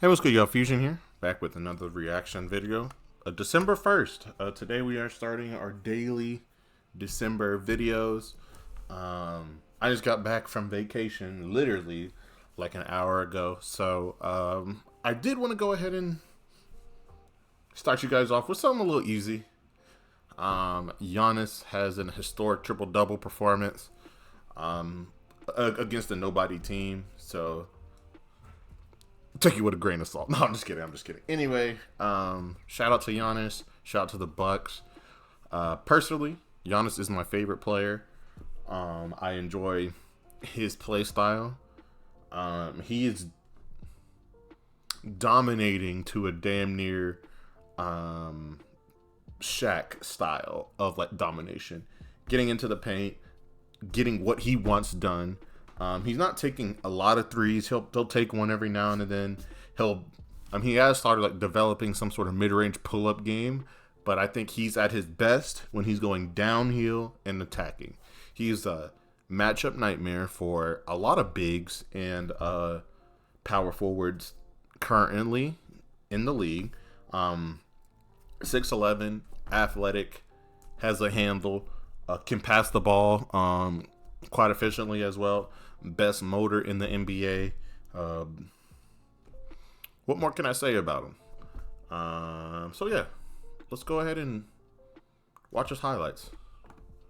Hey, what's good, y'all? Fuzion here, back with another reaction video. December 1st. Today we are starting our daily December videos. I just got back from vacation, literally like an hour ago. So I did want to go ahead and start you guys off with something a little easy. Giannis has an historic triple-double performance against a nobody team. So take you with a grain of salt. No, I'm just kidding. Anyway, shout out to Giannis. Shout out to the Bucks. Personally, Giannis is my favorite player. I enjoy his play style. He is dominating to a damn near Shaq style of like domination. Getting into the paint, getting what he wants done. He's not taking a lot of threes. He'll take one every now and then. He has started like developing some sort of mid-range pull-up game, but I think he's at his best when he's going downhill and attacking. He's a matchup nightmare for a lot of bigs and power forwards currently in the league. 6'11", athletic, has a handle, can pass the ball quite efficiently as well. Best motor in the NBA. What more can I say about him? So yeah, let's go ahead and watch his highlights.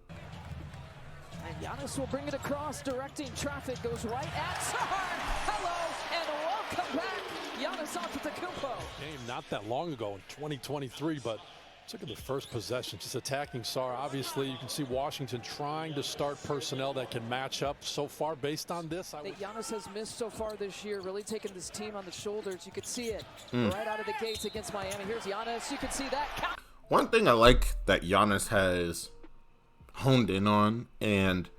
And Giannis will bring it across, directing traffic, goes right at Sar. Hello, and welcome back. Giannis Antetokounmpo. Game not that long ago in 2023, but look at the first possession, just attacking Sar. Obviously, you can see Washington trying to start personnel that can match up so far based on this. That Giannis has missed so far this year, really taking this team on the shoulders. You could see it right out of the gates against Miami. Here's Giannis. You can see that. One thing I like that Giannis has honed in on and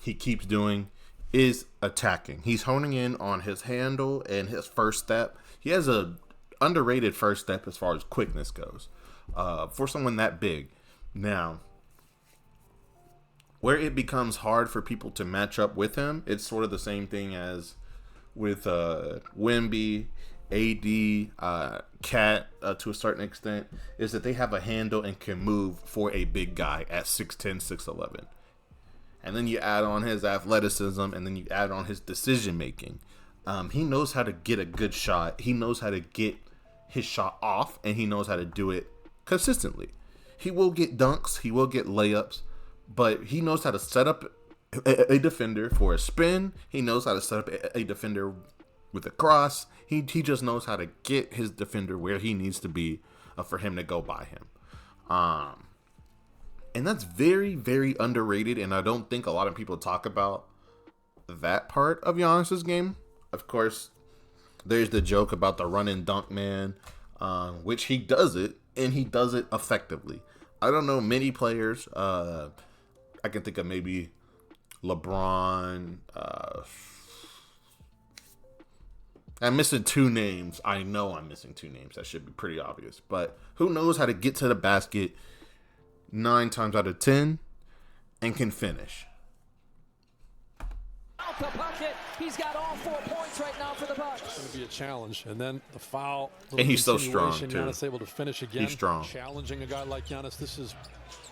he keeps doing is attacking. He's honing in on his handle and his first step. He has a underrated first step as far as quickness goes for someone that big. Now, where it becomes hard for people to match up with him, it's sort of the same thing as with Wemby, AD, Cat to a certain extent, is that they have a handle and can move for a big guy at 6'10", 6'11". And then you add on his athleticism, and then you add on his decision making. He knows how to get a good shot. He knows how to get his shot off, and he knows how to do it consistently. He will get dunks, he will get layups, but he knows how to set up a defender for a spin. He knows how to set up a defender with a cross. He just knows how to get his defender where he needs to be for him to go by him. And that's very, very underrated, and I don't think a lot of people talk about that part of Giannis's game. Of course, there's the joke about the run and dunk man, which he does it, and he does it effectively. I don't know many players. I can think of maybe LeBron. I'm missing two names. I know I'm missing two names. That should be pretty obvious. But who knows how to get to the basket 9 times out of 10 and can finish. The bucket. He's got all 4 points right now for the Bucks. It's going to be a challenge. And then the foul. And he's so strong, too. Giannis able to finish again. He's strong. Challenging a guy like Giannis. This is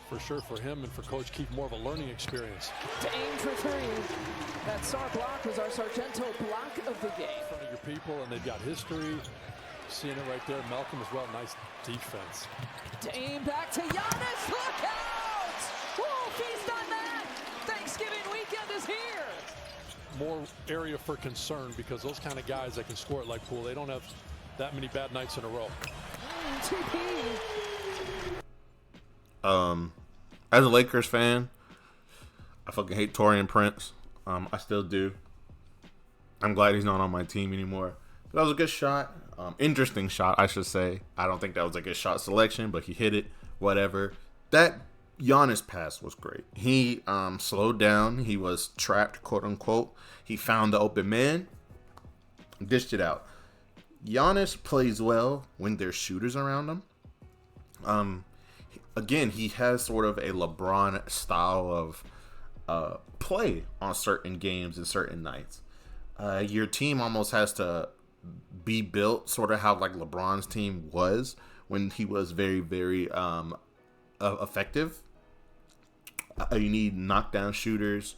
for sure for him and for Coach Keith more of a learning experience. To aim for three. That Sar block was our Sargento block of the game. In front of your people, and they've got history. Seeing it right there. Malcolm as well. Nice defense. To aim back to Giannis. Look out! Whoa, feast on that! Thanksgiving weekend is here! More area for concern because those kind of guys that can score it like Poole, they don't have that many bad nights in a row. TP. As a Lakers fan, I fucking hate Taurean Prince. I still do. I'm glad he's not on my team anymore. That was a good shot. Interesting shot, I should say. I don't think that was a good shot selection, but he hit it. Whatever. That Giannis pass was great. He slowed down. He was trapped, quote unquote. He found the open man, dished it out. Giannis plays well when there's shooters around him. Again, he has sort of a LeBron style of play on certain games and certain nights. your team almost has to be built sort of how like LeBron's team was when he was very, very effective. You need knockdown shooters,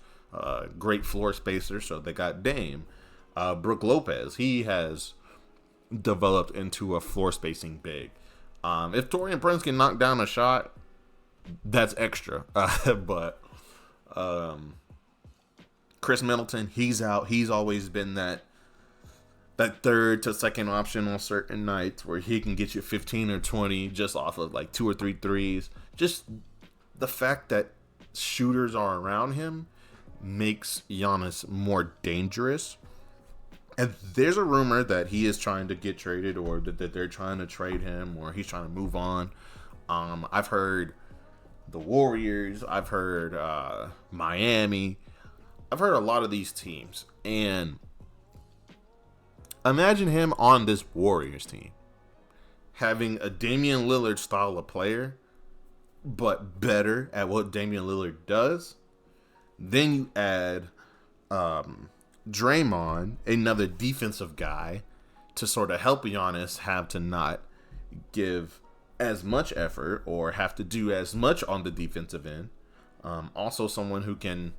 great floor spacers. So they got Dame. Brook Lopez, he has developed into a floor spacing big. If Taurean Prince can knock down a shot, that's extra. But Chris Middleton, he's out. He's always been that third to second option on certain nights where he can get you 15 or 20 just off of like 2 or 3 threes. Just the fact that shooters are around him makes Giannis more dangerous. And there's a rumor that he is trying to get traded, or that they're trying to trade him, or he's trying to move on. I've heard the Warriors. I've heard Miami. I've heard a lot of these teams. And imagine him on this Warriors team, having a Damian Lillard style of player, but better at what Damian Lillard does. Then you add Draymond, another defensive guy, to sort of help Giannis have to not give as much effort or have to do as much on the defensive end. Also someone who can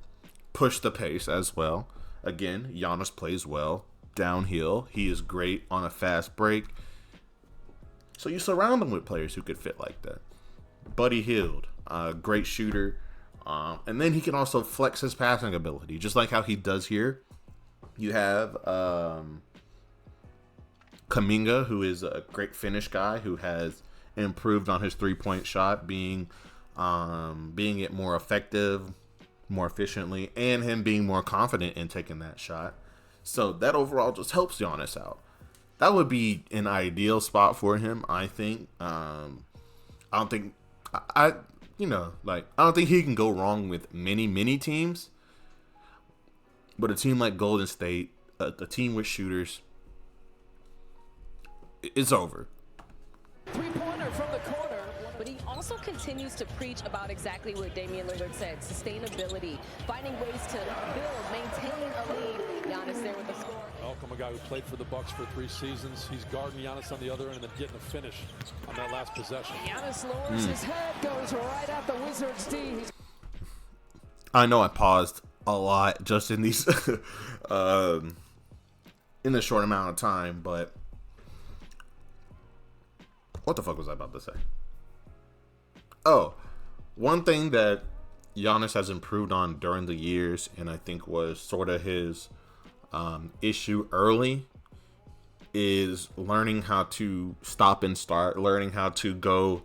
push the pace as well. Again, Giannis plays well downhill. He is great on a fast break. So you surround him with players who could fit like that. Buddy Hield, great shooter. And then he can also flex his passing ability, just like how he does here. You have Kuminga, who is a great finish guy, who has improved on his three-point shot, being it more effective, more efficiently, and him being more confident in taking that shot. So that overall just helps Giannis out. That would be an ideal spot for him, I think. I don't think I don't think he can go wrong with many teams. But a team like Golden State, a team with shooters, it's over. Three-pointer from the corner. But he also continues to preach about exactly what Damian Lillard said: sustainability, finding ways to build, maintain a lead. Giannis there with the score. Welcome, a guy who played for the Bucks for 3 seasons. He's guarding Giannis on the other end and then getting a finish on that last possession. Giannis lowers his head, goes right at the Wizards' D. I know I paused a lot just in these in a short amount of time, but what the fuck was I about to say? Oh, one thing that Giannis has improved on during the years, and I think was sort of his issue early, is learning how to stop and start, learning how to go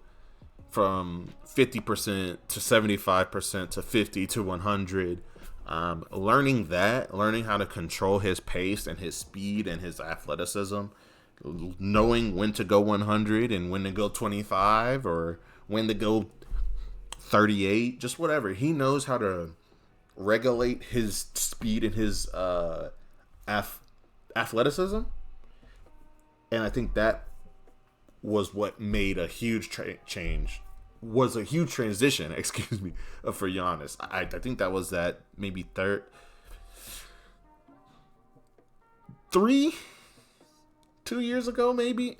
from 50% to 75% to 50 to 100. Learning how to control his pace and his speed and his athleticism, knowing when to go 100 and when to go 25 or when to go 38, just whatever. He knows how to regulate his speed and his athleticism. And I think that was what made a huge transition, for Giannis. I think that was that maybe 2 years ago, maybe.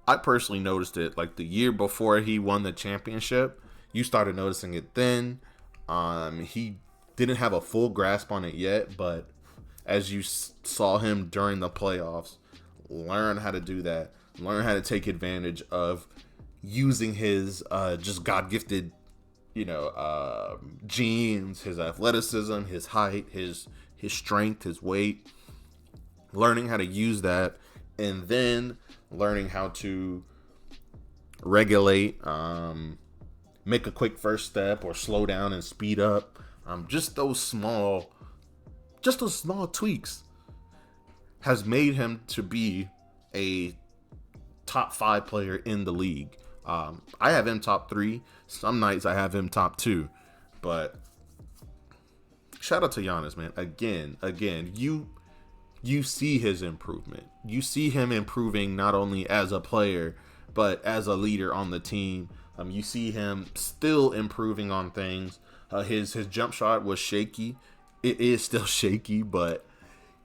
I personally noticed it like the year before he won the championship. You started noticing it then. He didn't have a full grasp on it yet, but as you saw him during the playoffs, learn how to do that. Learn how to take advantage of using his just God-gifted, genes, his athleticism, his height, his strength, his weight. Learning how to use that, and then learning how to regulate, make a quick first step or slow down and speed up. Just those small tweaks has made him to be a top 5 player in the league. I have him top 3. Some nights I have him top 2. But shout out to Giannis, man. Again, you see his improvement. You see him improving not only as a player, but as a leader on the team. You see him still improving on things. His jump shot was shaky it is still shaky, but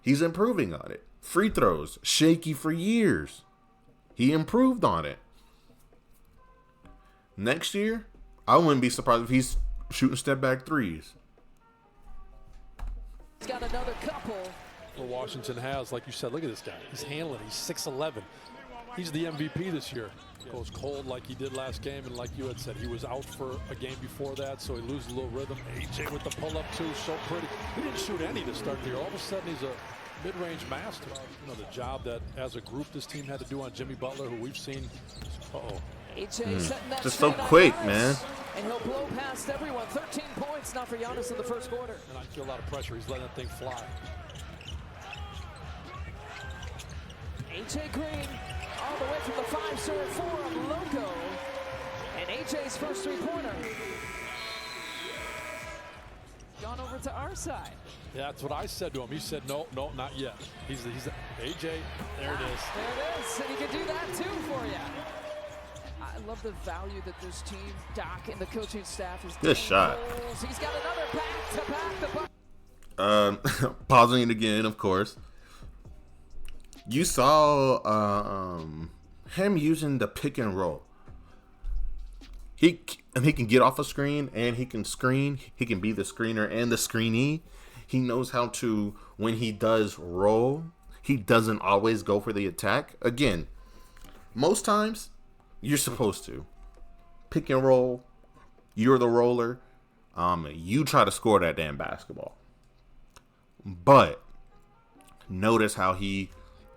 he's improving on it. Free throws, shaky for years. He improved on it. Next year, I wouldn't be surprised if he's shooting step back threes. He's got another couple. For Washington has, like you said, look at this guy. He's handling. He's 6'11". He's the MVP this year. Goes cold like he did last game, and like you had said, he was out for a game before that, so he loses a little rhythm. AJ with the pull-up too, so pretty. He didn't shoot any to start the year. All of a sudden, he's a mid-range master. You know, the job that as a group this team had to do on Jimmy Butler, who we've seen. AJ setting that just so screen on quick, Giannis, man. And he'll blow past everyone. 13 points now for Giannis in the first quarter. And I feel a lot of pressure. He's letting that thing fly. AJ Green all the way from the 5-serve forum logo. And AJ's first three-pointer. Gone over to our side. Yeah, that's what I said to him. He said, no, not yet. He's AJ. There it is. There it is. And he can do that too for you. I love the value that this team, Doc, and the coaching staff is. Good shot. He's got another back-to-back. Pausing it again, of course. You saw him using the pick and roll. He can get off a screen and he can screen. He can be the screener and the screenee. He knows how to, when he does roll, he doesn't always go for the attack. Again, most times you're supposed to pick and roll. You're the roller. You try to score that damn basketball. But notice how he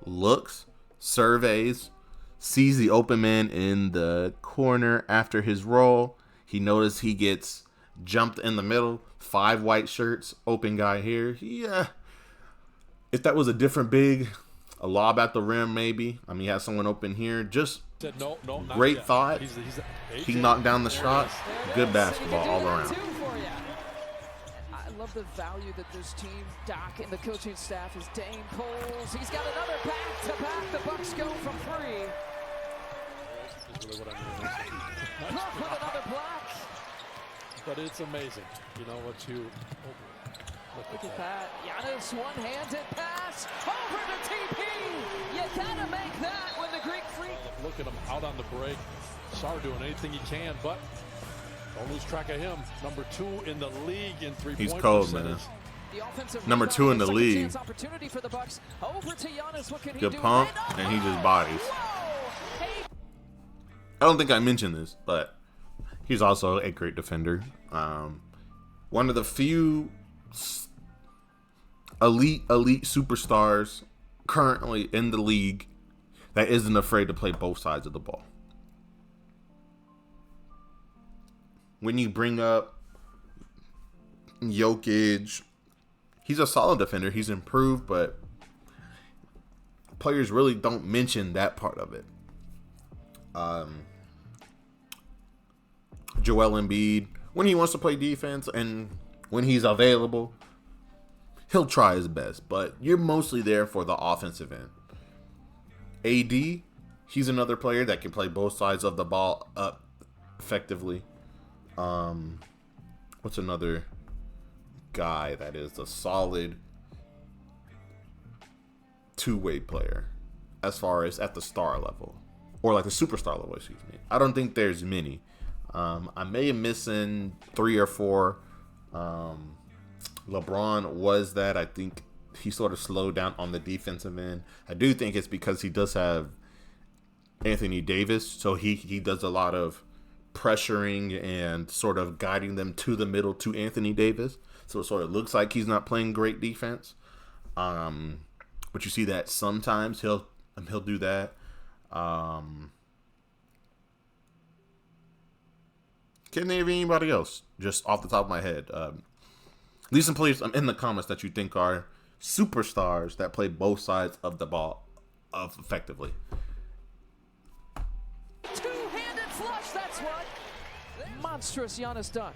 looks, surveys, sees the open man in the corner after his roll. He noticed he gets jumped in the middle. 5 white shirts, open guy here. Yeah. If that was a different big, a lob at the rim maybe. I mean, he has someone open here. Just no, great thought. He knocked down the shot. Good basketball all around. I love the value that this team, Doc, and the coaching staff is. Dane pulls. He's got another back-to-back. The Bucks go from 3. Really what I mean. With another block. But it's amazing. You know what you... Look at that. Giannis, one-handed pass. Over to TP. You gotta make that when the Greek Freak. Look at him out on the break. Sar doing anything he can, but don't lose track of him. Number 2 in the league in three-point He's cold, man. Number 2 in the league. Good pump, and he just bodies. I don't think I mentioned this, but he's also a great defender. One of the few elite superstars currently in the league that isn't afraid to play both sides of the ball. When you bring up Jokic, he's a solid defender. He's improved, but players really don't mention that part of it. Joel Embiid, when he wants to play defense and when he's available, he'll try his best, but you're mostly there for the offensive end. AD, he's another player that can play both sides of the ball up effectively. What's another guy that is a solid two-way player as far as at the star level or like the superstar level, excuse me. I don't think there's many. I may have missing 3 or 4. LeBron was that. I think he sort of slowed down on the defensive end. I do think it's because he does have Anthony Davis, so he does a lot of pressuring and sort of guiding them to the middle to Anthony Davis. So it sort of looks like he's not playing great defense. But you see that sometimes he'll do that. Can't name anybody else just off the top of my head. Leave some players in the comments that you think are superstars that play both sides of the ball effectively. Two-handed flush, that's what. Monstrous Giannis dunk.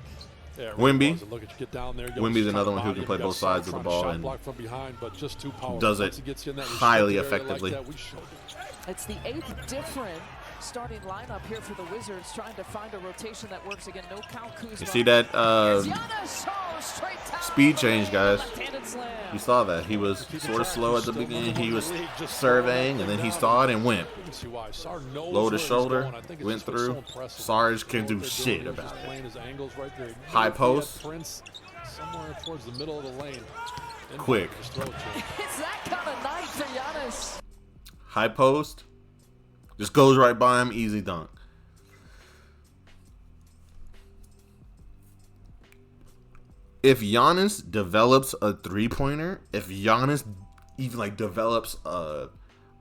Yeah, Wemby. Look at you get down there. Wemby's another one who can play both sides of the ball and block from behind, but just too powerful. does it highly effectively. It's the 8th different starting lineup here for the Wizards, trying to find a rotation that works. Again, no Kyle Kuzma. You see that Giannas, straight down speed change, guys? left-handed slam. You saw that. He was sort of slow at the beginning. He was surveying, and then he saw it and went. Lowered his shoulder, went through. Sarge can do shit about it. High post. Somewhere towards the middle of the lane. Quick. It's that kind of night for Giannis. High post. Just goes right by him. Easy dunk. If Giannis develops a three-pointer, if Giannis even like develops a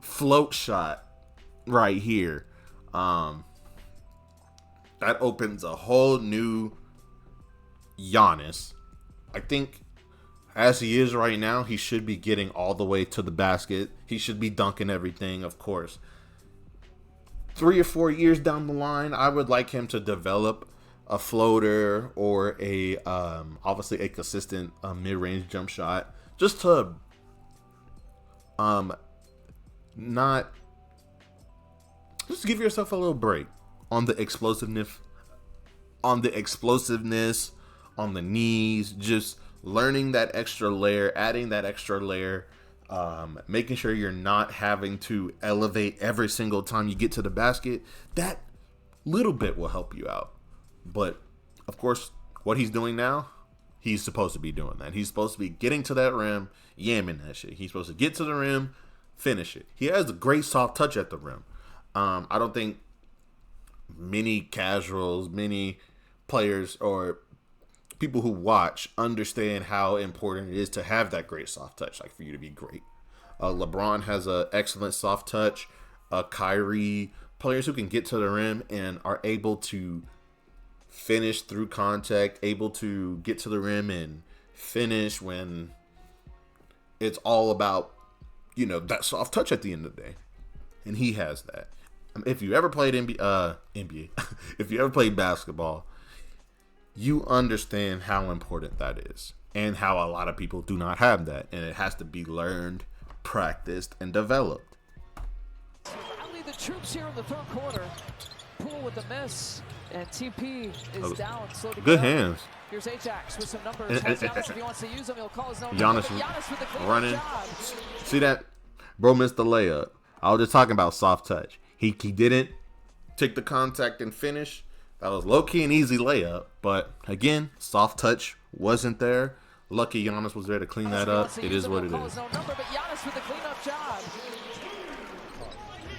float shot right here, that opens a whole new Giannis. I think as he is right now, he should be getting all the way to the basket. He should be dunking everything, of course. 3 or 4 years down the line, I would like him to develop a floater or a obviously a consistent mid-range jump shot, just to not just give yourself a little break on the explosiveness, on the knees, just learning that extra layer, adding that extra layer, making sure you're not having to elevate every single time you get to the basket. That little bit will help you out. But, of course, what he's doing now, he's supposed to be doing that. He's supposed to be getting to that rim, yamming that shit. He's supposed to get to the rim, finish it. He has a great soft touch at the rim. I don't think many casuals, many players, or people who watch understand how important it is to have that great soft touch, like for you to be great. LeBron has an excellent soft touch. Kyrie, players who can get to the rim and are able to finish through contact, able to get to the rim and finish when it's all about, that soft touch at the end of the day. And he has that. If you ever played NBA, if you ever played basketball, you understand how important that is and how a lot of people do not have that. And it has to be learned, practiced, and developed. Rally the troops here in the third quarter. Poole with the miss, and TP is down. Slow to good go. hands. Here's Ajax with some numbers. Giannis, if he wants to use them, he'll call his own. Giannis with the clean running. job. See that? Bro missed the layup. I was just talking about soft touch. He didn't take the contact and finish. That was low-key an easy layup. But, again, soft touch wasn't there. Lucky Giannis was there to clean that up. It is what it is. You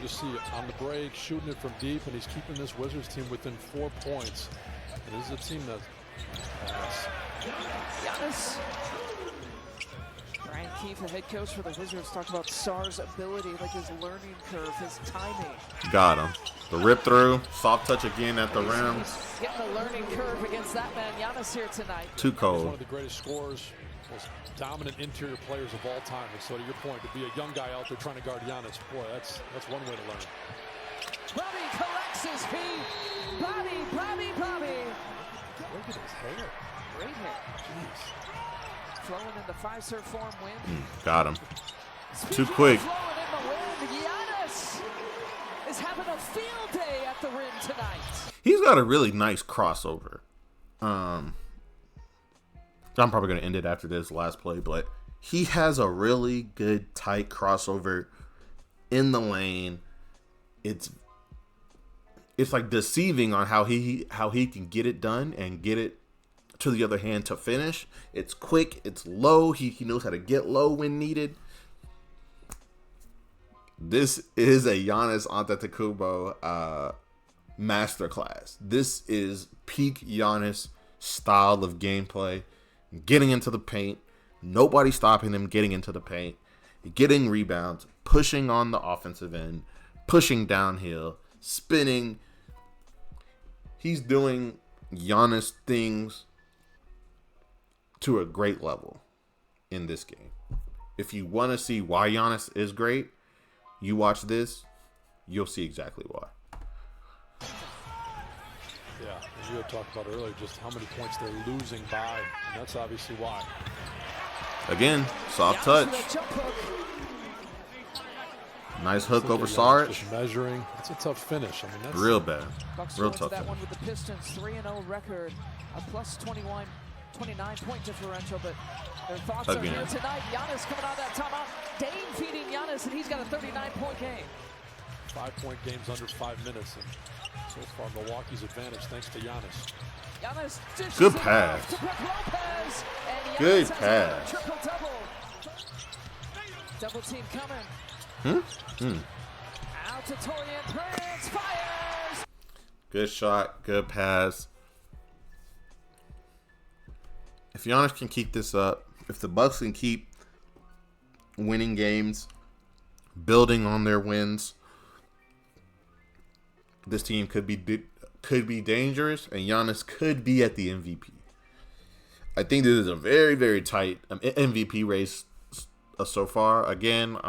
just see on the break, shooting it from deep, and he's keeping this Wizards team within 4 points. And this is a team that Giannis. Brian Keefe, the head coach for the Wizards, talked about Sarr's ability, like his learning curve, his timing. Got him. The rip through, soft touch again at the rim. Getting a learning curve against that man, Giannis, here tonight. Too cold. He's one of the greatest scorers, most dominant interior players of all time. And so to your point, to be a young guy out there trying to guard Giannis, boy, that's one way to learn. Bobby collects his feet. Bobby. Look at his hair. Great hair. Jeez. Flowing in the five-serve form win. Got him. Speaking Too quick. Flowing in the wind, Giannis is having a field day at the rim tonight. He's got a really nice crossover. I'm probably going to end it after this last play, but he has a really good tight crossover in the lane. It's like deceiving on how he can get it done and get it to the other hand to finish. It's quick, it's low. He knows how to get low when needed. This is a Giannis Antetokounmpo masterclass. This is peak Giannis style of gameplay. Getting into the paint, nobody stopping him getting into the paint, getting rebounds, pushing on the offensive end, pushing downhill, spinning. He's doing Giannis things to a great level in this game. If you want to see why Giannis is great, you watch this, you'll see exactly why. Yeah, as you had talked about earlier, just how many points they're losing by, and that's obviously why. Again, soft touch. Nice hook over Giannis Sarge. just measuring. It's a tough finish. I mean, that's Real bad. Bucks Real go into tough that finish. one with the Pistons 3-0 record, a plus 29-point differential, but their thoughts are Again. here tonight. Giannis coming out of that timeout. Dame feeding Giannis, and he's got a 39-point game. 5-point games under 5 minutes, and so far Milwaukee's advantage thanks to Giannis. Giannis dishes Good it pass. off to Brook Lopez, and Giannis Good has another pass. triple-double. Double team coming. Out to Torian Prince, fires! Good shot. Good pass. If Giannis can keep this up, if the Bucks can keep winning games, building on their wins, this team could be dangerous, and Giannis could be at the MVP. I think this is a very, very tight MVP race so far. Again,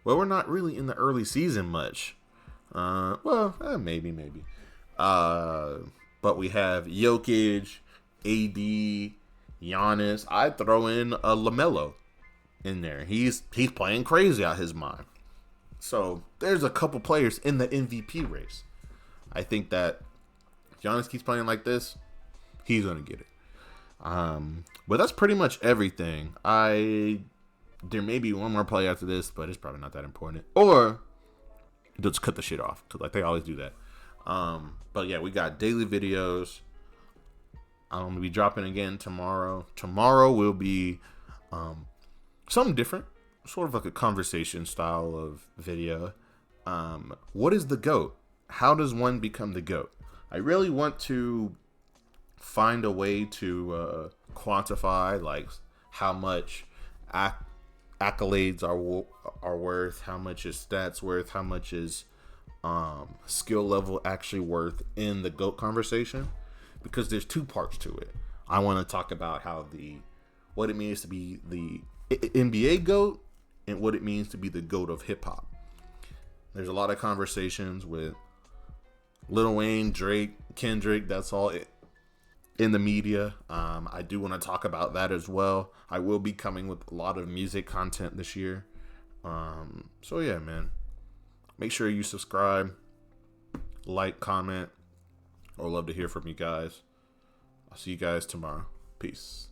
we're not really in the early season much. Maybe. But we have Jokic, AD, Giannis. I'd throw in a LaMelo in there. He's playing crazy out his mind. So there's a couple players in the MVP race. I think that Giannis keeps playing like this, he's gonna get it. But that's pretty much everything. There may be one more play after this, but it's probably not that important. Or they'll just cut the shit off, because like they always do that. But yeah, we got daily videos. I'm gonna be dropping again tomorrow. Tomorrow will be something different, sort of like a conversation style of video. What is the GOAT? How does one become the GOAT? I really want to find a way to quantify like how much accolades are worth, how much is stats worth, how much is skill level actually worth in the GOAT conversation, because there's two parts to it. I want to talk about what it means to be the NBA GOAT and what it means to be the GOAT of hip hop. There's a lot of conversations with Lil Wayne, Drake, Kendrick. That's all in the media. I do want to talk about that as well. I will be coming with a lot of music content this year. So yeah, man. Make sure you subscribe, like, comment. I would love to hear from you guys. I'll see you guys tomorrow. Peace.